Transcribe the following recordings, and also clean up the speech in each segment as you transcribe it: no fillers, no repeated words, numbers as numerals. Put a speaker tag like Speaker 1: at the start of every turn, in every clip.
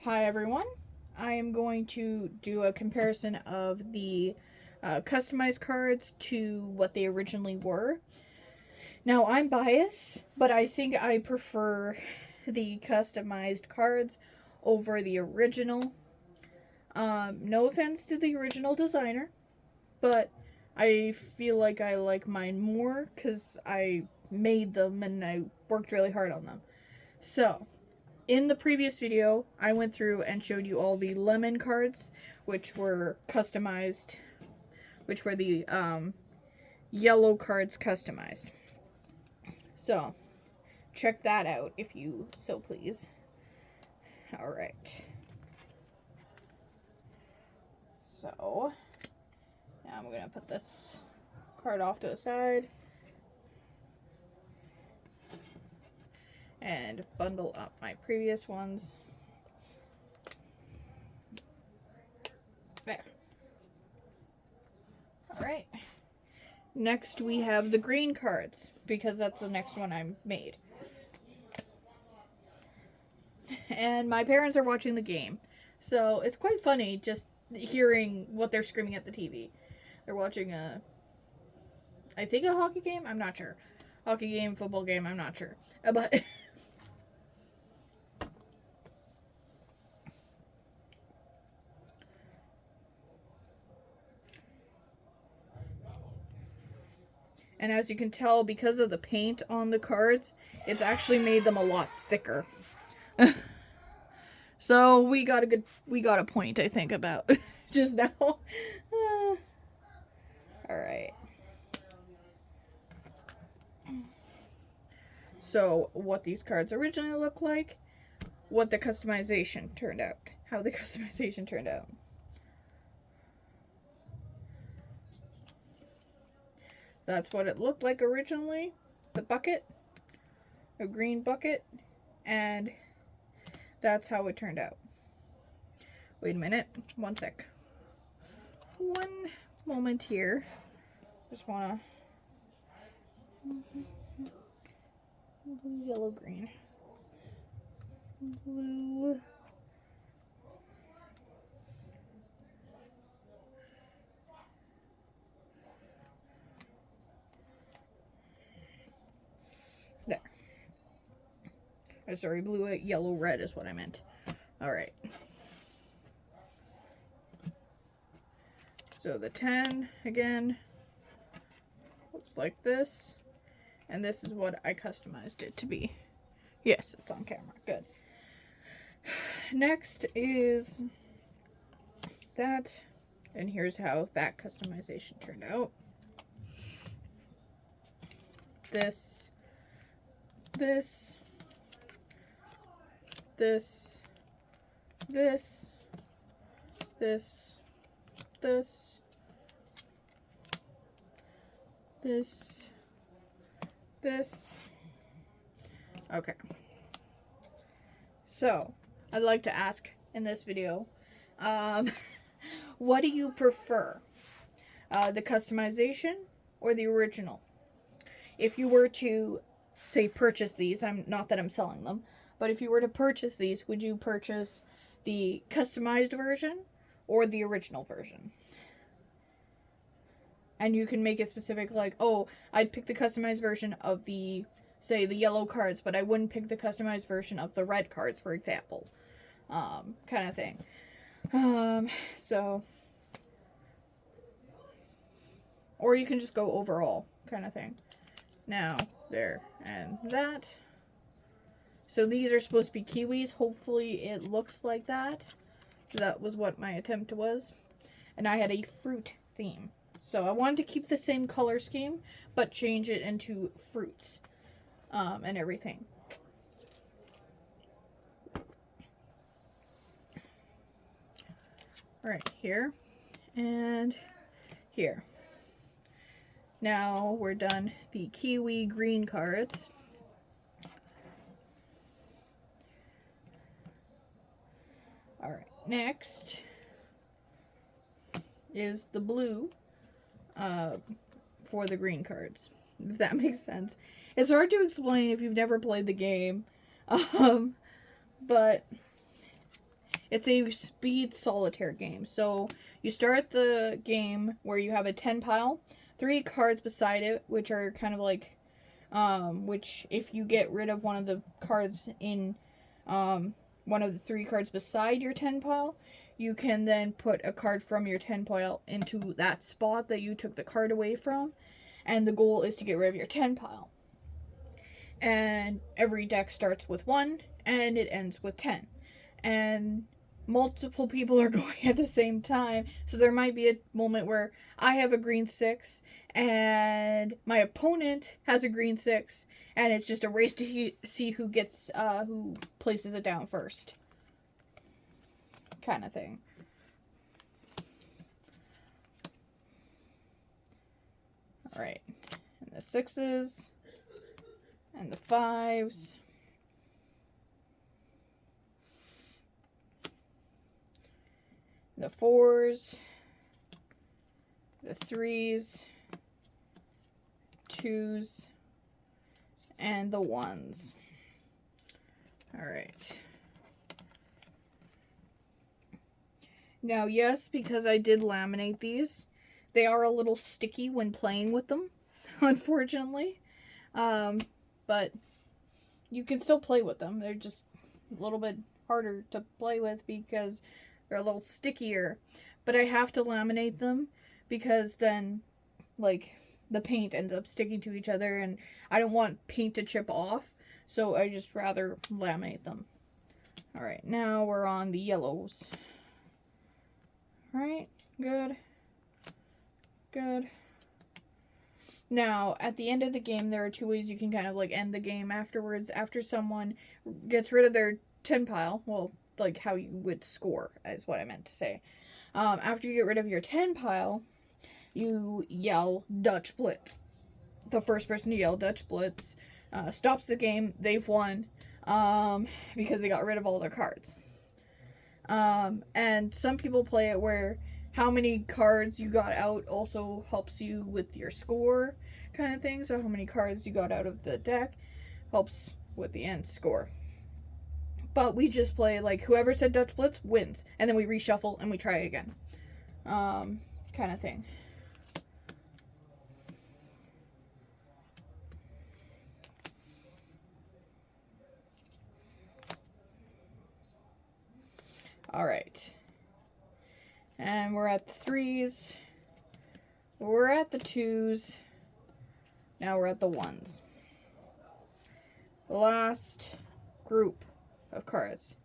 Speaker 1: Hi everyone. I am going to do a comparison of the customized cards to what they originally were. Now I'm biased, but I think I prefer the customized cards over the original. No offense to the original designer, but I feel like I like mine more because I made them and I worked really hard on them. So, in the previous video, I went through and showed you all the lemon cards, which were customized, which were the yellow cards customized. So, check that out if you so please. Alright. So, now I'm going to put this card off to the side and bundle up my previous ones. There. Alright. Next we have the green cards, because that's the next one I made. And my parents are watching the game. So it's quite funny just hearing what they're screaming at the TV. They're watching I think a hockey game? I'm not sure. Hockey game, football game, I'm not sure. But and as you can tell, because of the paint on the cards, it's actually made them a lot thicker. So we got a point, I think, about just now. Alright. So what these cards originally look like, what the customization turned out. How the customization turned out. That's what it looked like originally. The bucket. A green bucket. And that's how it turned out. Wait a minute. One sec. One moment here. Just wanna... Blue, yellow, green. Blue... There. Oh, sorry, blue, yellow, red is what I meant. Alright. So the 10, again, looks like this. And this is what I customized it to be. Yes, it's on camera. Good. Next is that. And here's how that customization turned out. This. This. This. This. This. This. This. This. Okay. So, I'd like to ask in this video, what do you prefer? The customization or the original? If you were to, say, purchase these, not that I'm selling them, but if you were to purchase these, would you purchase the customized version or the original version? And you can make it specific, like, oh, I'd pick the customized version of the, say, the yellow cards, but I wouldn't pick the customized version of the red cards, for example. Kind of thing. So, or you can just go overall, kind of thing. Now, there, and that. So these are supposed to be kiwis. Hopefully it looks like that. That was what my attempt was. And I had a fruit theme. So I wanted to keep the same color scheme, but change it into fruits and everything. Alright, here and here. Now we're done the kiwi green cards. Alright, next is the blue for the green cards, if that makes sense. It's hard to explain if you've never played the game, but It's a speed solitaire game. So you start the game where you have a 10 pile, 3 cards beside it, which are kind of like, which if you get rid of one of the cards in one of the 3 cards beside your 10 pile, you can then put a card from your 10 pile into that spot that you took the card away from. And the goal is to get rid of your 10 pile. And every deck starts with 1 and it ends with 10. And multiple people are going at the same time. So there might be a moment where I have a green 6 and my opponent has a green 6, and it's just a race to see who gets who places it down first, kind of thing. All right, and the 6s and the 5s. The 4s, the 3s, 2s, and the 1s. All right. Now, yes, because I did laminate these, they are a little sticky when playing with them, unfortunately. But you can still play with them. They're just a little bit harder to play with because they're a little stickier. But I have to laminate them because then, like, the paint ends up sticking to each other, and I don't want paint to chip off, so I just rather laminate them. All right, now we're on the yellows. All right, good. Good. Now, at the end of the game, there are 2 ways you can kind of, like, end the game afterwards. After someone gets rid of their 10 pile, well, like, how you would score, is what I meant to say. After you get rid of your 10 pile, you yell Dutch Blitz. The first person to yell Dutch Blitz stops the game. They've won because they got rid of all their cards. And some people play it where how many cards you got out also helps you with your score kind of thing. So how many cards you got out of the deck helps with the end score. But we just play like whoever said Dutch Blitz wins, and then we reshuffle and we try it again. Kind of thing. All right. And we're at the 3s. We're at the 2s. Now we're at the 1s. The last group of cards.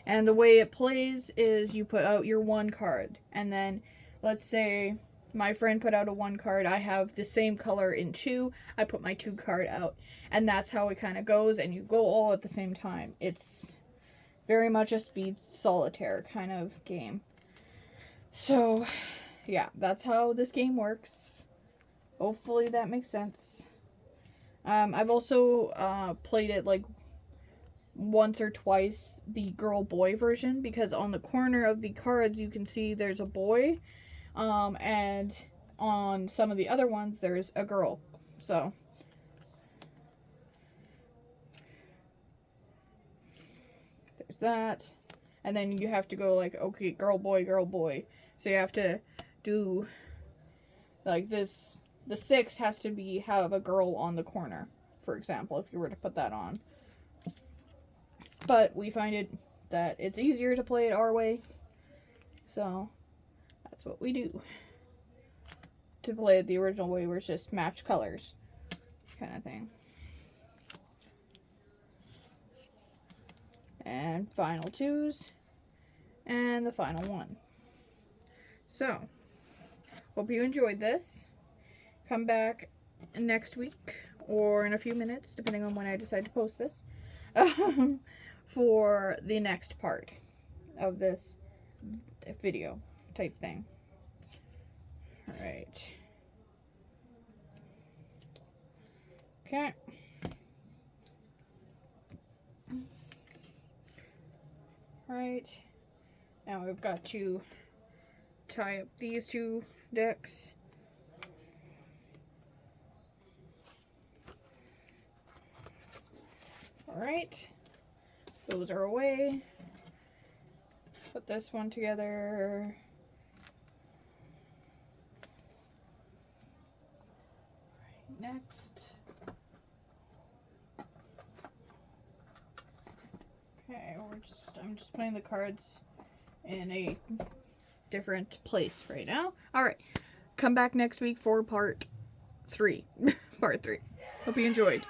Speaker 1: And the way it plays is you put out your 1 card. And then, let's say my friend put out a 1 card. I have the same color in 2. I put my 2 card out. And that's how it kind of goes. And you go all at the same time. It's very much a speed solitaire kind of game. So, yeah, that's how this game works. Hopefully that makes sense. I've also played it like once or twice, the girl-boy version, because on the corner of the cards you can see there's a boy, and on some of the other ones there's a girl. So there's that. And then you have to go like, okay, girl, boy, girl, boy. So you have to do like this. The 6 has to have a girl on the corner, for example, if you were to put that on. But we find it that it's easier to play it our way. So that's what we do. To play it the original way, where it's just match colors kind of thing. And final 2s. And the final 1. So, hope you enjoyed this. Come back next week, or in a few minutes, depending on when I decide to post this, for the next part of this video type thing. Alright. Okay. Alright. Now we've got to tie up these 2 decks. Alright. Those are away. Put this one together. Right, next. Okay, I'm just putting the cards in a different place right now. All right, come back next week for part 3. Part 3. Hope you enjoyed.